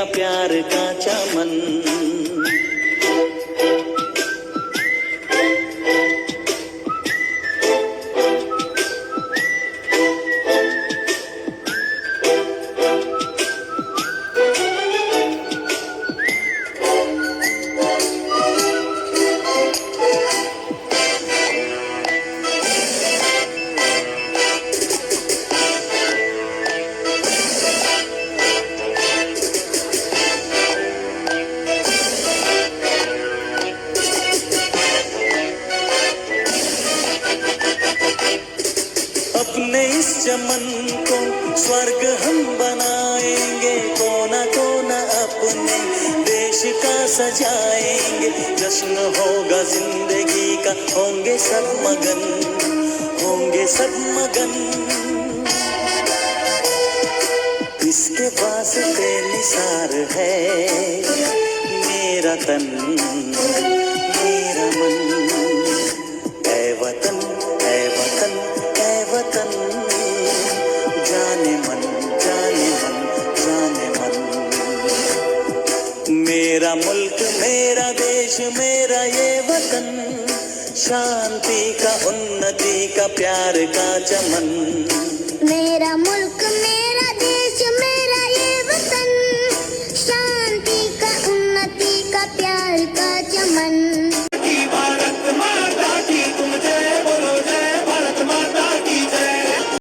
का प्यार का चमन। चमन को स्वर्ग हम बनाएंगे, कोना कोना अपने देश का सजाएंगे। जश्न होगा जिंदगी का, होंगे सब मगन, होंगे सब मगन। इसके पास निसार है मेरा तन मेरा मन। ऐ वतन ऐ वतन ऐ वतन, जाने मन जाने मन जाने मन। मेरा मुल्क मेरा देश मेरा ये वतन, शांति का उन्नति का प्यार का चमन। मेरा मुल्क